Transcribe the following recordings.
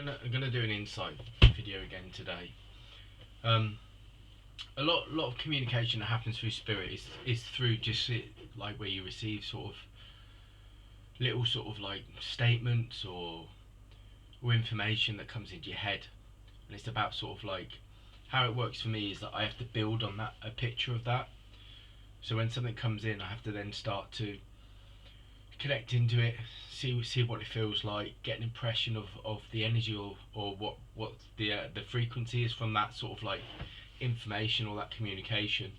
I'm gonna do an insight video again today. Um, a lot of communication that happens through spirit is through just like where you receive sort of little sort of like statements or information that comes into your head, and it's about sort of like how it works for me is that I have to build on that a picture of that. So when something comes in, I have to then start to connect into it, see what it feels like, get an impression of the energy or what the frequency is from that sort of like information or that communication.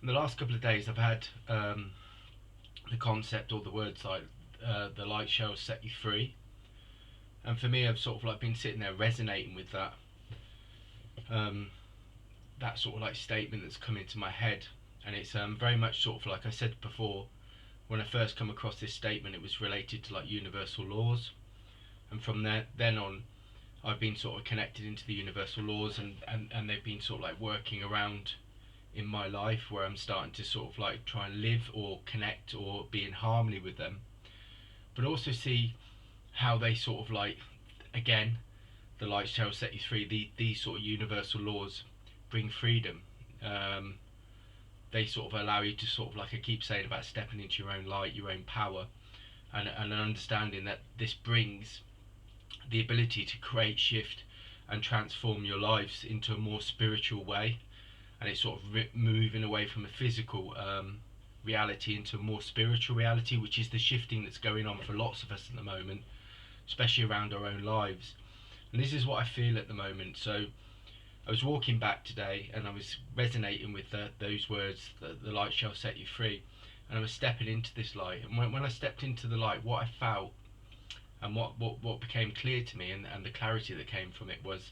In the last couple of days, I've had the concept or the words like the light shall set you free, and for me, I've sort of like been sitting there resonating with um, that sort of like statement that's come into my head, and it's very much sort of like I said before. When I first come across this statement, it was related to like universal laws, and from there then on, I've been sort of connected into the universal laws, and they've been sort of like working around in my life where I'm starting to sort of like try and live or connect or be in harmony with them, but also see how they sort of like, again, the light shall set you free. These sort of universal laws bring freedom. Um, they sort of allow you to sort of like I keep saying about stepping into your own light, your own power, and an understanding that this brings the ability to create, shift, and transform your lives into a more spiritual way, and it's sort of moving away from a physical reality into a more spiritual reality, which is the shifting that's going on for lots of us at the moment, especially around our own lives. And this is what I feel at the moment. So I was walking back today and I was resonating with those words, the light shall set you free, and I was stepping into this light. And when I stepped into the light, what I felt and what became clear to me, and the clarity that came from it was,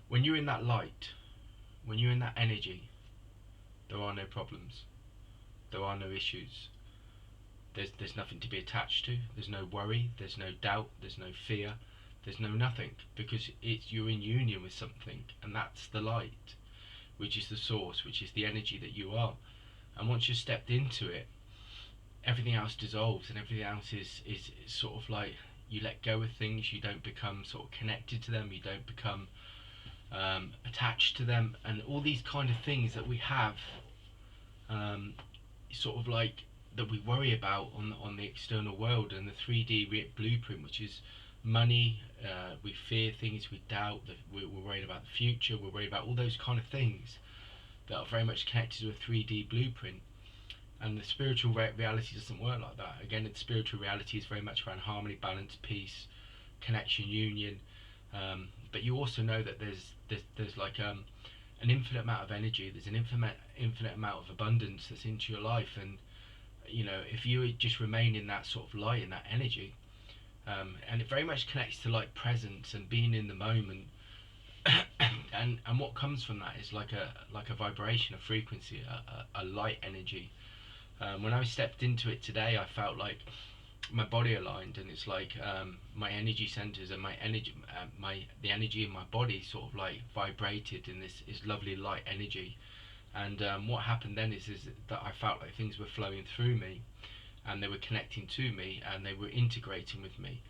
when you're in that light, when you're in that energy, there are no problems, there are no issues, there's nothing to be attached to, there's no worry, there's no doubt, there's no fear, there's no nothing, because you're in union with something, and that's the light, which is the source, which is the energy that you are. And once you've stepped into it, everything else dissolves, and everything else is sort of like you let go of things, you don't become sort of connected to them, you don't become attached to them, and all these kind of things that we have, sort of like that we worry about on the external world and the 3D blueprint, which is money. We fear things, we doubt, that we're worried about the future, we're worried about all those kind of things that are very much connected to a 3D blueprint. And the spiritual reality doesn't work like that. Again, the spiritual reality is very much around harmony, balance, peace, connection, union. But you also know that there's like an infinite amount of energy. There's an infinite amount of abundance that's into your life, and if you just remain in that sort of light, in that energy, and it very much connects to like presence and being in the moment. And what comes from that is like a vibration, a frequency, a light energy. When I stepped into it today, I felt like my body aligned, and it's like my energy centers and my energy, the energy in my body sort of like vibrated in this lovely light energy. And what happened then is that I felt like things were flowing through me, and they were connecting to me, and they were integrating with me.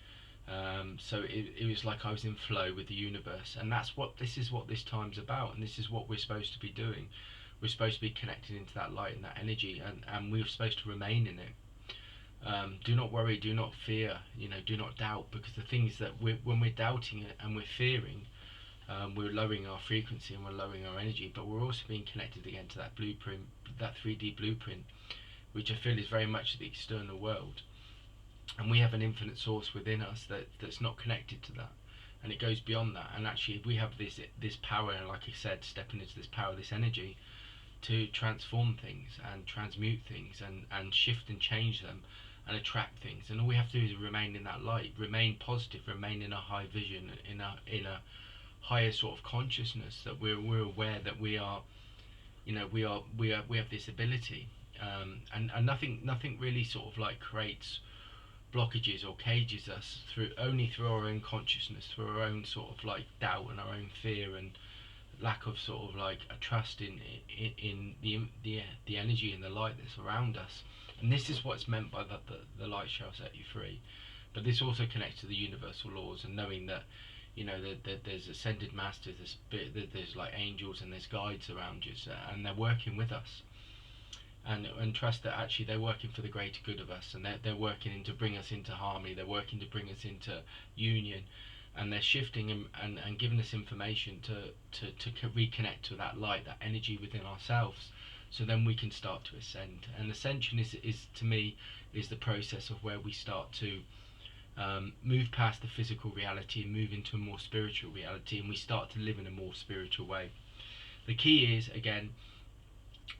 So it was like I was in flow with the universe, and this is what this time's about, and this is what we're supposed to be doing. We're supposed to be connected into that light and that energy, and we're supposed to remain in it. Do not worry, do not fear, do not doubt, because the things that when we're doubting it and we're fearing, we're lowering our frequency and we're lowering our energy, but we're also being connected again to that blueprint, that 3D blueprint, which I feel is very much the external world. And we have an infinite source within us that's not connected to that, and it goes beyond that. And actually, we have this power, and like I said, stepping into this power, this energy, to transform things and transmute things and shift and change them and attract things. And all we have to do is remain in that light, remain positive, remain in a high vision, in a higher sort of consciousness, that we're aware that we have this ability, and nothing really sort of like creates blockages or cages us only through our own consciousness, through our own sort of like doubt and our own fear and lack of sort of like a trust in the energy and the light that's around us. And this is what's meant by the light shall set you free, But this also connects to the universal laws, and knowing that, you know, that there's ascended masters, there's like angels and there's guides around you, and they're working with us. And trust that actually they're working for the greater good of us, and they're working to bring us into harmony, they're working to bring us into union, and they're shifting and giving us information to reconnect to that light, that energy within ourselves, so then we can start to ascend. And ascension is to me is the process of where we start to move past the physical reality and move into a more spiritual reality, and we start to live in a more spiritual way. The key is, again,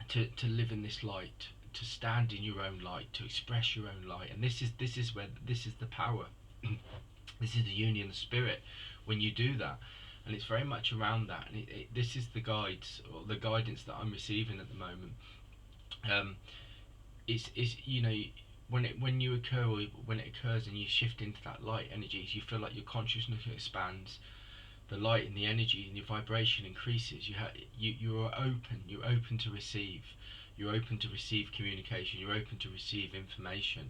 to live in this light, to stand in your own light, to express your own light. And this is the power. This is the union of spirit when you do that, and it's very much around that. And this is the guides, or the guidance that I'm receiving at the moment. It's you know, when it occurs and you shift into that light energies, you feel like your consciousness expands, the light and the energy and your vibration increases. You're open to receive, you're open to receive communication, you're open to receive information.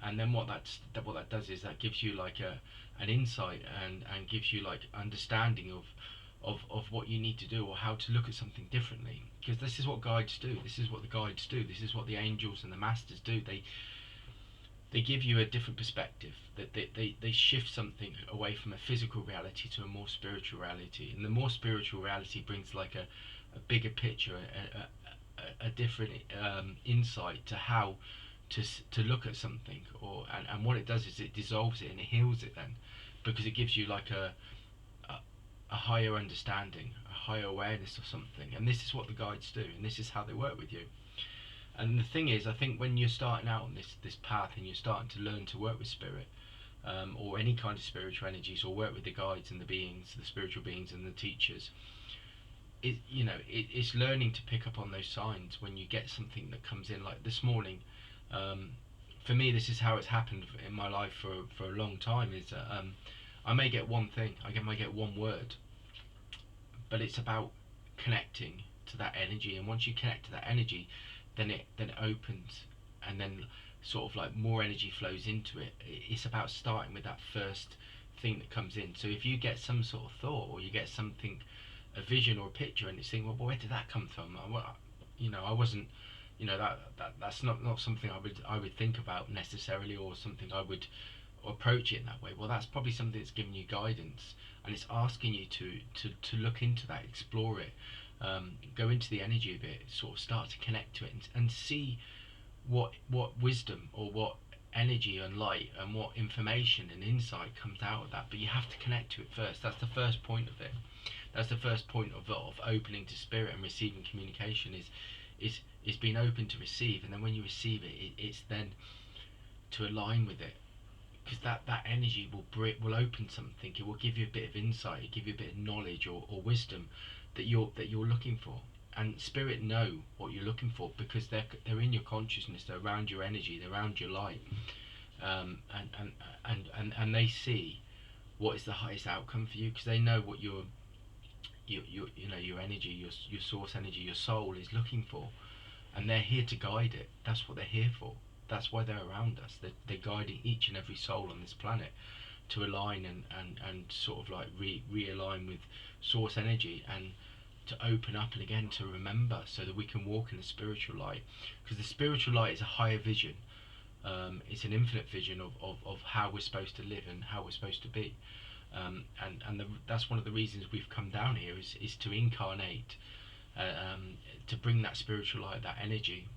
And then what that does is that gives you like an insight, and gives you like understanding of what you need to do, or how to look at something differently. Because this is what guides do, this is what the guides do, this is what the angels and the masters do. They give you a different perspective, that they shift something away from a physical reality to a more spiritual reality. And the more spiritual reality brings like a bigger picture, a different insight to how to look at something, and what it does is it dissolves it and it heals it then, because it gives you like a higher understanding, a higher awareness of something. And this is what the guides do, and this is how they work with you. And the thing is, I think when you're starting out on this path and you're starting to learn to work with spirit, or any kind of spiritual energies, or work with the guides and the beings, the spiritual beings and the teachers, it's learning to pick up on those signs when you get something that comes in. Like this morning, for me, this is how it's happened in my life for a long time, is that I may get one thing, I might get one word, but it's about connecting to that energy. And once you connect to that energy, then it opens, and then sort of like more energy flows into it. It's about starting with that first thing that comes in. So if you get some sort of thought, or you get something, a vision or a picture, and it's thinking, well, where did that come from? I wasn't, that's not something I would think about necessarily, or something I would approach it in that way. Well, that's probably something that's giving you guidance, and it's asking you to look into that, explore it, go into the energy of it, sort of start to connect to it, and see what wisdom, or what energy and light and what information and insight comes out of that. But you have to connect to it first. That's the first point of it. That's the first point of opening to spirit and receiving communication, is being open to receive. And then when you receive it, it's then to align with it, because that energy will open something. It will give you a bit of insight, it give you a bit of knowledge or wisdom that you're looking for. And spirit know what you're looking for, because they're in your consciousness, they're around your energy, they're around your light, and they see what is the highest outcome for you, because they know what your energy, your source energy, your soul is looking for, and they're here to guide it. That's what they're here for. That's why they're around us. They're guiding each and every soul on this planet to align and sort of like realign with source energy, and to open up, and again to remember, so that we can walk in the spiritual light. Because the spiritual light is a higher vision. It's an infinite vision of how we're supposed to live and how we're supposed to be. That's one of the reasons we've come down here, is to incarnate, to bring that spiritual light, that energy,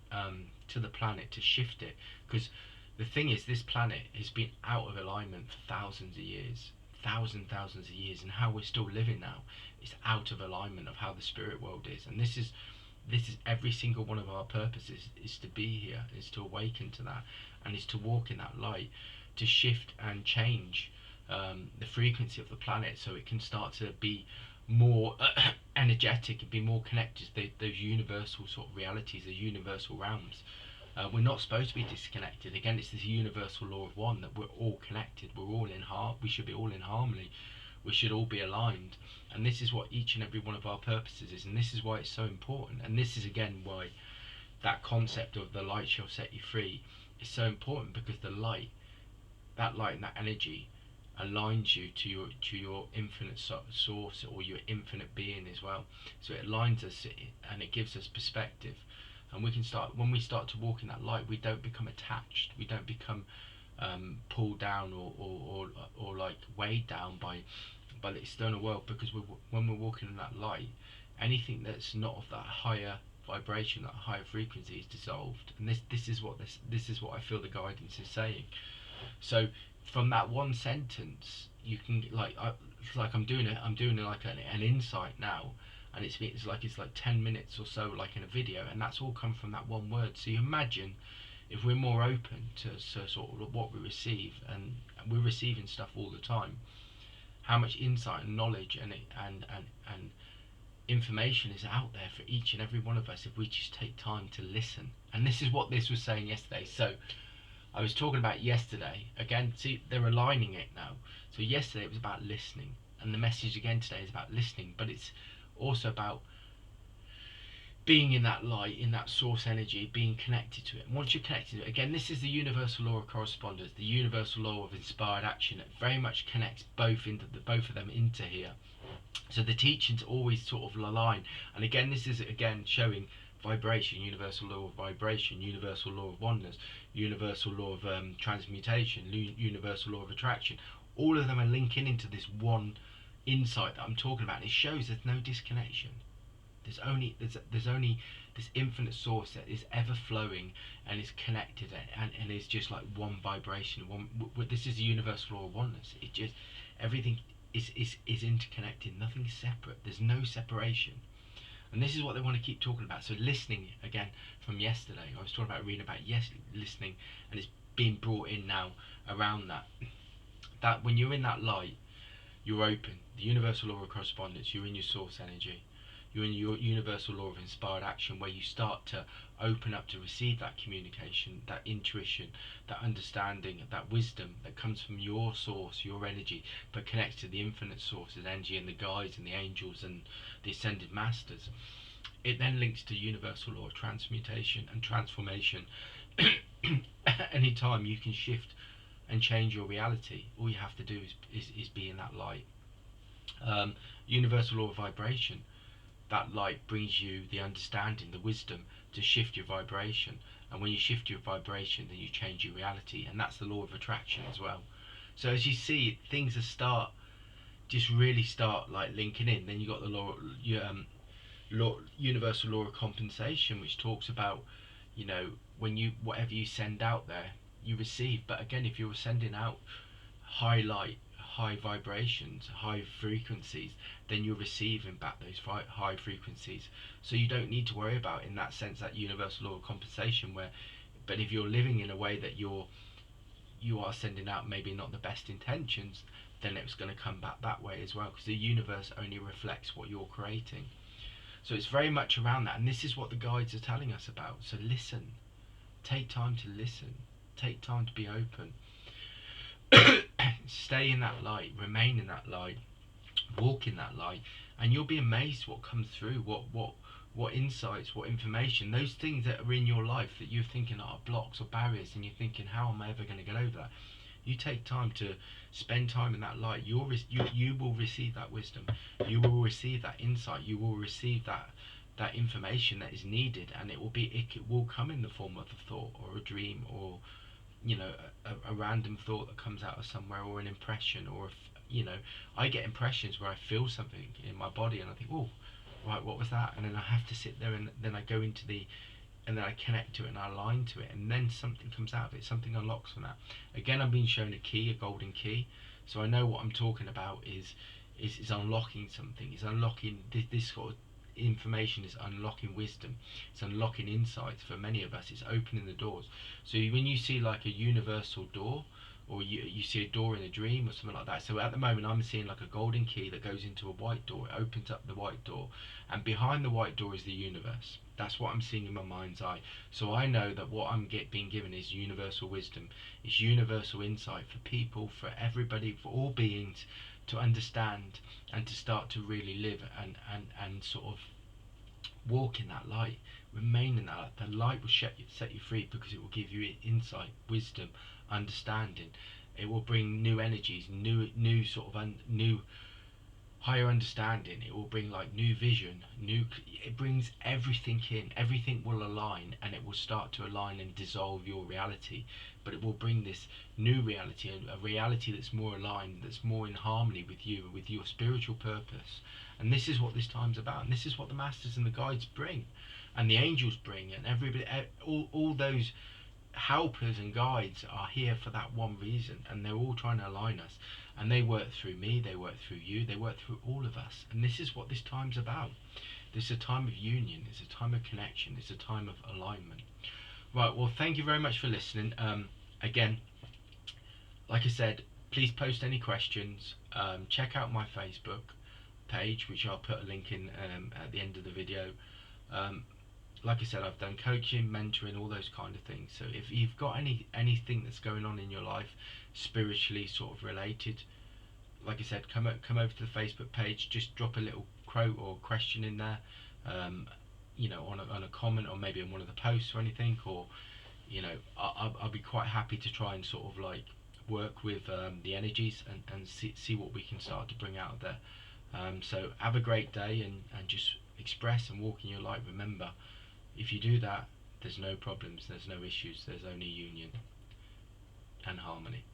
to the planet, to shift it. Because the thing is, this planet has been out of alignment for thousands of years, thousands of years, and how we're still living now is out of alignment of how the spirit world is. And this is every single one of our purposes, is to be here, is to awaken to that, and is to walk in that light, to shift and change the frequency of the planet, so it can start to be more energetic and be more connected to those universal sort of realities, the universal realms. We're not supposed to be disconnected. Again, it's this universal law of one, that we're all connected, we're all in we should be all in harmony, we should all be aligned. And this is what each and every one of our purposes is, and this is why it's so important. And this is again why that concept of the light shall set you free is so important, because the light that light and that energy aligns you to your infinite source, or your infinite being as well. So it aligns us, and it gives us perspective, and we can start, when we start to walk in that light, we don't become attached, we don't become pulled down, or like weighed down by the external world, because when we're walking in that light, anything that's not of that higher vibration, that higher frequency, is dissolved. And this is what I feel the guidance is saying. So from that one sentence, you can it's like I'm doing like an insight now, and it's like 10 minutes or so, like in a video, and that's all come from that one word. So you imagine if we're more open to sort of what we receive, and we're receiving stuff all the time, how much insight and knowledge and information is out there for each and every one of us if we just take time to listen. And this is what this was saying yesterday. So I was talking about yesterday again. See, they're aligning it now. So yesterday it was about listening, and the message again today is about listening, but it's also about being in that light, in that source energy, being connected to it. And once you're connected to it, again, this is the universal law of correspondence, the universal law of inspired action. It very much connects both of them into here. So the teachings always sort of align. And again, this is again showing vibration, universal law of vibration, universal law of oneness, universal law of transmutation, universal law of attraction. All of them are linking into this one insight that I'm talking about. And it shows there's no disconnection. There's only this infinite source that is ever flowing and is connected, and is just like one vibration. This is the universal law of oneness. It just, everything is interconnected. Nothing is separate. There's no separation. And this is what they want to keep talking about. So listening, again, from yesterday, I was talking about reading about listening, and it's being brought in now around that. That when you're in that light, you're open. The universal law of correspondence. You're in your source energy. You're in your universal law of inspired action, where you start to open up to receive that communication, that intuition, that understanding, that wisdom that comes from your source, your energy, but connects to the infinite source of energy, and the guides and the angels and the ascended masters. It then links to universal law of transmutation and transformation. Anytime you can shift and change your reality, all you have to do is be in that light. Universal law of vibration. That light brings you the understanding, the wisdom to shift your vibration. And when you shift your vibration, then you change your reality. And that's the law of attraction as well. So as you see, things really start like linking in. Then you got the universal law of compensation, which talks about, when whatever you send out there, you receive. But again, if you're sending out high light, high vibrations, high frequencies, then you're receiving back those high frequencies. So you don't need to worry about, in that sense, that universal law of compensation. But if you're living in a way that you are sending out maybe not the best intentions, then it's going to come back that way as well, because the universe only reflects what you're creating. So it's very much around that, and this is what the guides are telling us about. So listen, take time to listen, take time to be open. Stay in that light, remain in that light, walk in that light, and you'll be amazed what comes through, what insights, what information, those things that are in your life that you're thinking are blocks or barriers, and you're thinking, how am I ever going to get over that? You take time to spend time in that light, you will receive that wisdom, you will receive that insight, you will receive that information that is needed, and it will come in the form of a thought or a dream, or a random thought that comes out of somewhere, or an impression, or I get impressions where I feel something in my body and I think, oh, right, what was that? And then I have to sit there, and then I go into and then I connect to it and I align to it, and then something comes out of it, something unlocks from that. Again, I'm being shown a key, a golden key, so I know what I'm talking about is unlocking something, is unlocking this sort of information, is unlocking wisdom, it's unlocking insights. For many of us, it's opening the doors. So when you see like a universal door, or you see a door in a dream or something like that, so at the moment I'm seeing like a golden key that goes into a white door. It opens up the white door, and behind the white door is the universe. That's what I'm seeing in my mind's eye. So I know that what I'm being given is universal wisdom, is universal insight for people, for everybody, for all beings, to understand and to start to really live and sort of walk in that light, remain in that light. The light will set you free, because it will give you insight, wisdom, understanding. It will bring new energies, new sort of new higher understanding. It will bring like new vision, it brings everything in. Everything will align, and it will start to align and dissolve your reality. But it will bring this new reality, a reality that's more aligned, that's more in harmony with you, with your spiritual purpose. And this is what this time's about, and this is what the masters and the guides bring, and the angels bring, and everybody, all those helpers and guides are here for that one reason, and they're all trying to align us. And they work through me, they work through you, they work through all of us. And this is what this time's about. This is a time of union, it's a time of connection, it's a time of alignment. Right, well, thank you very much for listening. Again, like I said, please post any questions. Check out my Facebook page, which I'll put a link in at the end of the video. Like I said, I've done coaching, mentoring, all those kind of things. So if you've got anything that's going on in your life, spiritually sort of related, like I said, come over to the Facebook page. Just drop a little quote or question in there, you know, on a comment, or maybe on one of the posts or anything. Or, you know, I'll be quite happy to try and sort of like work with the energies and see what we can start to bring out of there. So have a great day, and just express and walk in your light. Remember, if you do that, there's no problems, there's no issues, there's only union and harmony.